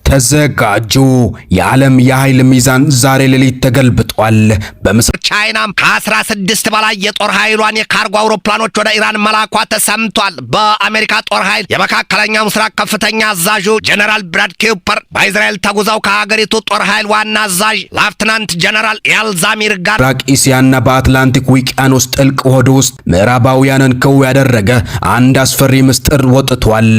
ተዘጋጁ። የዓለም የኃይል ሚዛን ዛሬ ሌሊት ተገልብጧል። በምስራቅ ቻይናም ከ16 በላይ የጦር ኃይሏን የካርጎ አውሮፕላኖች ወደ ኢራን መላኳ ተሰምቷል። በአሜሪካ ጦር ኃይል የመካከለኛው ምስራቅ ከፍተኛ አዛዡ ጀነራል ብራድ ኩፐር በእስራኤል ተጉዘው ከሀገሪቱ ጦር ኃይል ዋና አዛዥ ሌፍተናንት ጀነራል ኤል ዛሚር ጋር ራቅ እስያና በአትላንቲክ ውቅያኖስ ጥልቅ ሆድ ውስጥ ምዕራባውያንን ክው ያደረገ አንድ አስፈሪ ምስጢር ወጥቷል።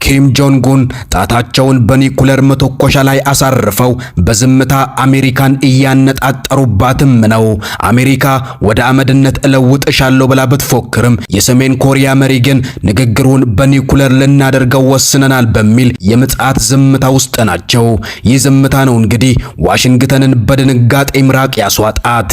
ኪም ጆንግ ኡን ጣታቸውን በኒኩለር መተኮሻ ላይ አሳርፈው በዝምታ አሜሪካን እያነጣጠሩባትም ነው። አሜሪካ ወደ አመድነት እለውጥሻለሁ ብላ ብትፎክርም የሰሜን ኮሪያ መሪ ግን ንግግሩን በኒኩለር ልናደርገው ወስነናል በሚል የምጽአት ዝምታ ውስጥ ናቸው። ይህ ዝምታ ነው እንግዲህ ዋሽንግተንን በድንጋጤ ምራቅ ያስዋጣት።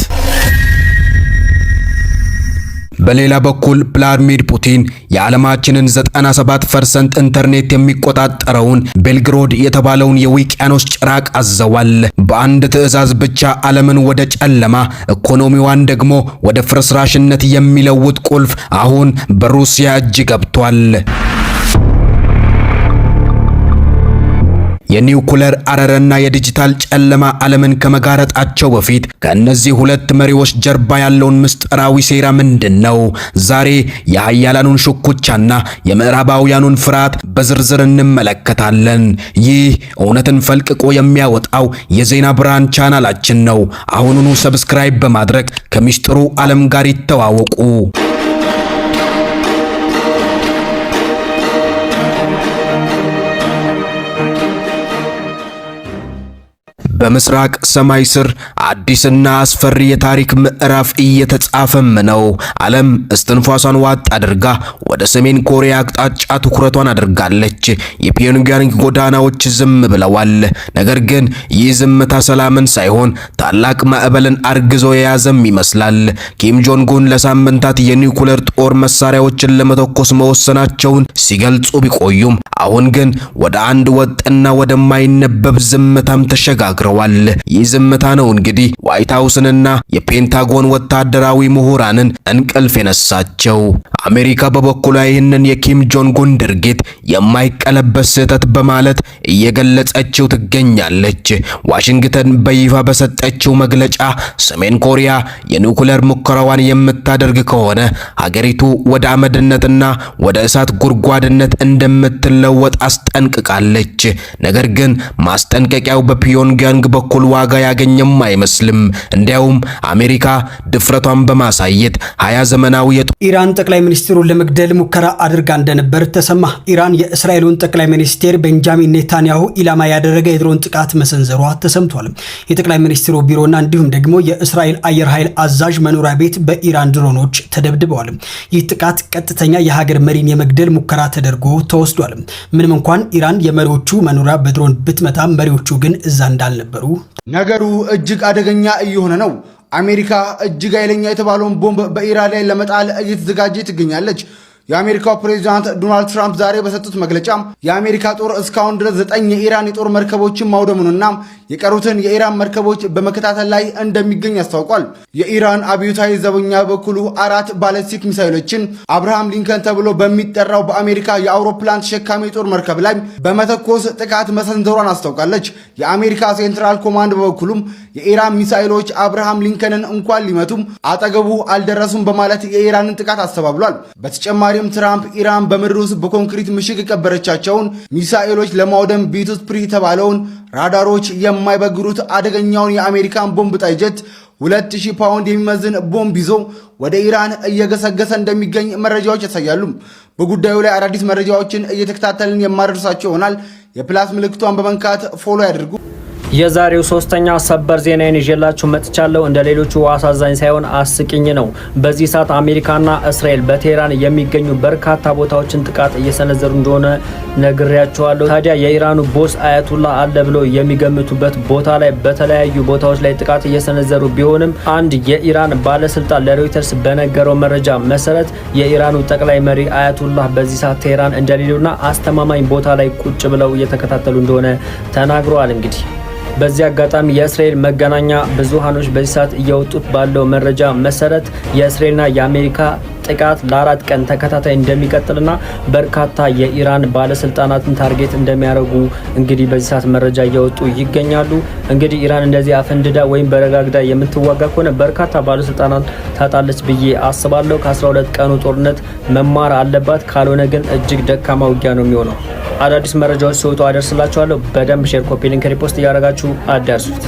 በሌላ በኩል ቭላድሚር ፑቲን የዓለማችንን 97% ኢንተርኔት የሚቆጣጠረውን ቤልግሮድ የተባለውን የውቅያኖስ ጭራቅ አዘዋል። በአንድ ትዕዛዝ ብቻ ዓለምን ወደ ጨለማ ኢኮኖሚዋን ደግሞ ወደ ፍርስራሽነት የሚለውጥ ቁልፍ አሁን በሩሲያ እጅ ገብቷል። የኒውክለር አረርና የዲጂታል ጨለማ ዓለምን ከመጋረጣቸው በፊት ከእነዚህ ሁለት መሪዎች ጀርባ ያለውን ምስጢራዊ ሴራ ምንድነው? ዛሬ የኃያላኑን ሽኩቻና የምዕራባውያኑን ፍርሃት በዝርዝር እንመለከታለን። ይህ እውነትን ፈልቅቆ የሚያወጣው የዜና ብርሃን ቻናላችን ነው። አሁኑኑ ሰብስክራይብ በማድረግ ከምስጢሩ ዓለም ጋር ይተዋወቁ። በምስራቅ ሰማይ ስር አዲስና አስፈሪ የታሪክ ምዕራፍ እየተጻፈም ነው። ዓለም እስትንፋሷን ዋጥ አድርጋ ወደ ሰሜን ኮሪያ አቅጣጫ ትኩረቷን አድርጋለች። የፒዮንግያንግ ጎዳናዎች ዝም ብለዋል። ነገር ግን ይህ ዝምታ ሰላምን ሳይሆን ታላቅ ማዕበልን አርግዞ የያዘም ይመስላል። ኪም ጆንግ ኡን ለሳምንታት የኒውክለር ጦር መሳሪያዎችን ለመተኮስ መወሰናቸውን ሲገልጹ ቢቆዩም አሁን ግን ወደ አንድ ወጥና ወደማይነበብ ዝምታም ተሸጋግረዋል። ይህ ዝምታ ነው እንግዲህ ዋይት ሃውስንና የፔንታጎን ወታደራዊ ምሁራንን እንቅልፍ የነሳቸው። አሜሪካ በበኩሏ ይህንን የኪም ጆንግ ኡን ድርጊት የማይቀለበስ ስህተት በማለት እየገለጸችው ትገኛለች። ዋሽንግተን በይፋ በሰጠችው መግለጫ ሰሜን ኮሪያ የኒውክለር ሙከራዋን የምታደርግ ከሆነ ሀገሪቱ ወደ አመድነትና ወደ እሳት ጉድጓድነት እንደምትለወጥ አስጠንቅቃለች። ነገር ግን ማስጠንቀቂያው በፒዮንግያንግ በኩል ዋጋ ያገኘም አይመስልም። እንዲያውም አሜሪካ ድፍረቷን በማሳየት 20 ዘመናዊ ኢራን ጠቅላይ ሚኒስትሩን ለመግደል ሙከራ አድርጋ እንደነበር ተሰማ። ኢራን የእስራኤሉን ጠቅላይ ሚኒስትር ቤንጃሚን ኔታንያሁ ኢላማ ያደረገ የድሮን ጥቃት መሰንዘሯ ተሰምቷል። የጠቅላይ ሚኒስትሩ ቢሮና እንዲሁም ደግሞ የእስራኤል አየር ኃይል አዛዥ መኖሪያ ቤት በኢራን ድሮኖች ተደብድበዋል። ይህ ጥቃት ቀጥተኛ የሀገር መሪን የመግደል ሙከራ ተደርጎ ተወስዷል። ምንም እንኳን ኢራን የመሪዎቹ መኖሪያ በድሮን ብትመታ መሪዎቹ ግን እዛ እንዳልነበሩ ነገሩ እጅግ አደገኛ እየሆነ ነው። አሜሪካ እጅግ ኃይለኛ የተባለውን ቦምብ በኢራን ላይ ለመጣል እየተዘጋጀች ትገኛለች። የአሜሪካው ፕሬዝዳንት ዶናልድ ትራምፕ ዛሬ በሰጡት መግለጫ የአሜሪካ ጦር እስካሁን ድረስ 9 የኢራን የጦር መርከቦችን ማውደሙንና የቀሩትን የኢራን መርከቦች በመከታተል ላይ እንደሚገኝ አስታውቋል። የኢራን አብዮታዊ ዘበኛ በኩሉ 4 ባለስቲክ ሚሳይሎችን አብርሃም ሊንከን ተብሎ በሚጠራው በአሜሪካ የአውሮፕላን ተሸካሚ የጦር መርከብ ላይ በመተኮስ ጥቃት መሰንዘሯን አስታውቃለች። የአሜሪካ ሴንትራል ኮማንድ በበኩሉም የኢራን ሚሳይሎች አብርሃም ሊንከንን እንኳን ሊመቱም አጠገቡ አልደረሱም በማለት የኢራንን ጥቃት አስተባብሏል። በተጨማሪም ትራምፕ ኢራን በምድር ውስጥ በኮንክሪት ምሽግ የቀበረቻቸውን ሚሳኤሎች ለማውደም ቢቱስፕሪ የተባለውን ራዳሮች የማይበግሩት አደገኛውን የአሜሪካን ቦምብ ጣይ ጀት 2000 ፓውንድ የሚመዝን ቦምብ ይዞ ወደ ኢራን እየገሰገሰ እንደሚገኝ መረጃዎች ያሳያሉ። በጉዳዩ ላይ አዳዲስ መረጃዎችን እየተከታተልን የማደርሳቸው ይሆናል። የፕላስ ምልክቷን በመንካት ፎሎ ያድርጉ። የዛሬው ሶስተኛ ሰበር ዜናዬን ይዤላችሁ መጥቻለሁ። እንደ ሌሎቹ አሳዛኝ ሳይሆን አስቂኝ ነው። በዚህ ሰዓት አሜሪካና እስራኤል በቴህራን የሚገኙ በርካታ ቦታዎችን ጥቃት እየሰነዘሩ እንደሆነ ነግሬያችኋለሁ። ታዲያ የኢራኑ ቦስ አያቱላ አለ ብሎ የሚገምቱበት ቦታ ላይ በተለያዩ ቦታዎች ላይ ጥቃት እየሰነዘሩ ቢሆንም አንድ የኢራን ባለስልጣን ለሮይተርስ በነገረው መረጃ መሰረት የኢራኑ ጠቅላይ መሪ አያቱላህ በዚህ ሰዓት ቴህራን እንደሌሉና አስተማማኝ ቦታ ላይ ቁጭ ብለው እየተከታተሉ እንደሆነ ተናግረዋል። እንግዲህ በዚህ አጋጣሚ የእስራኤል መገናኛ ብዙሃኖች በዚህ ሰዓት እያወጡት ባለው መረጃ መሰረት የእስራኤልና የአሜሪካ ጥቃት ለ4 ቀን ተከታታይ እንደሚቀጥልና በርካታ የኢራን ባለስልጣናትን ታርጌት እንደሚያደርጉ እንግዲህ በዚህ ሰዓት መረጃ እያወጡ ይገኛሉ። እንግዲህ ኢራን እንደዚህ አፈንድዳ ወይም በረጋግዳ የምትዋጋ ከሆነ በርካታ ባለስልጣናት ታጣለች ብዬ አስባለሁ። ከ12 ቀኑ ጦርነት መማር አለባት። ካልሆነ ግን እጅግ ደካማ ውጊያ ነው የሚሆነው። አዳዲስ መረጃዎች ሲወጡ አደርስላችኋለሁ። በደንብ ሼር፣ ኮፒ ሊንክ፣ ሪፖስት እያደረጋችሁ አዳርሱት።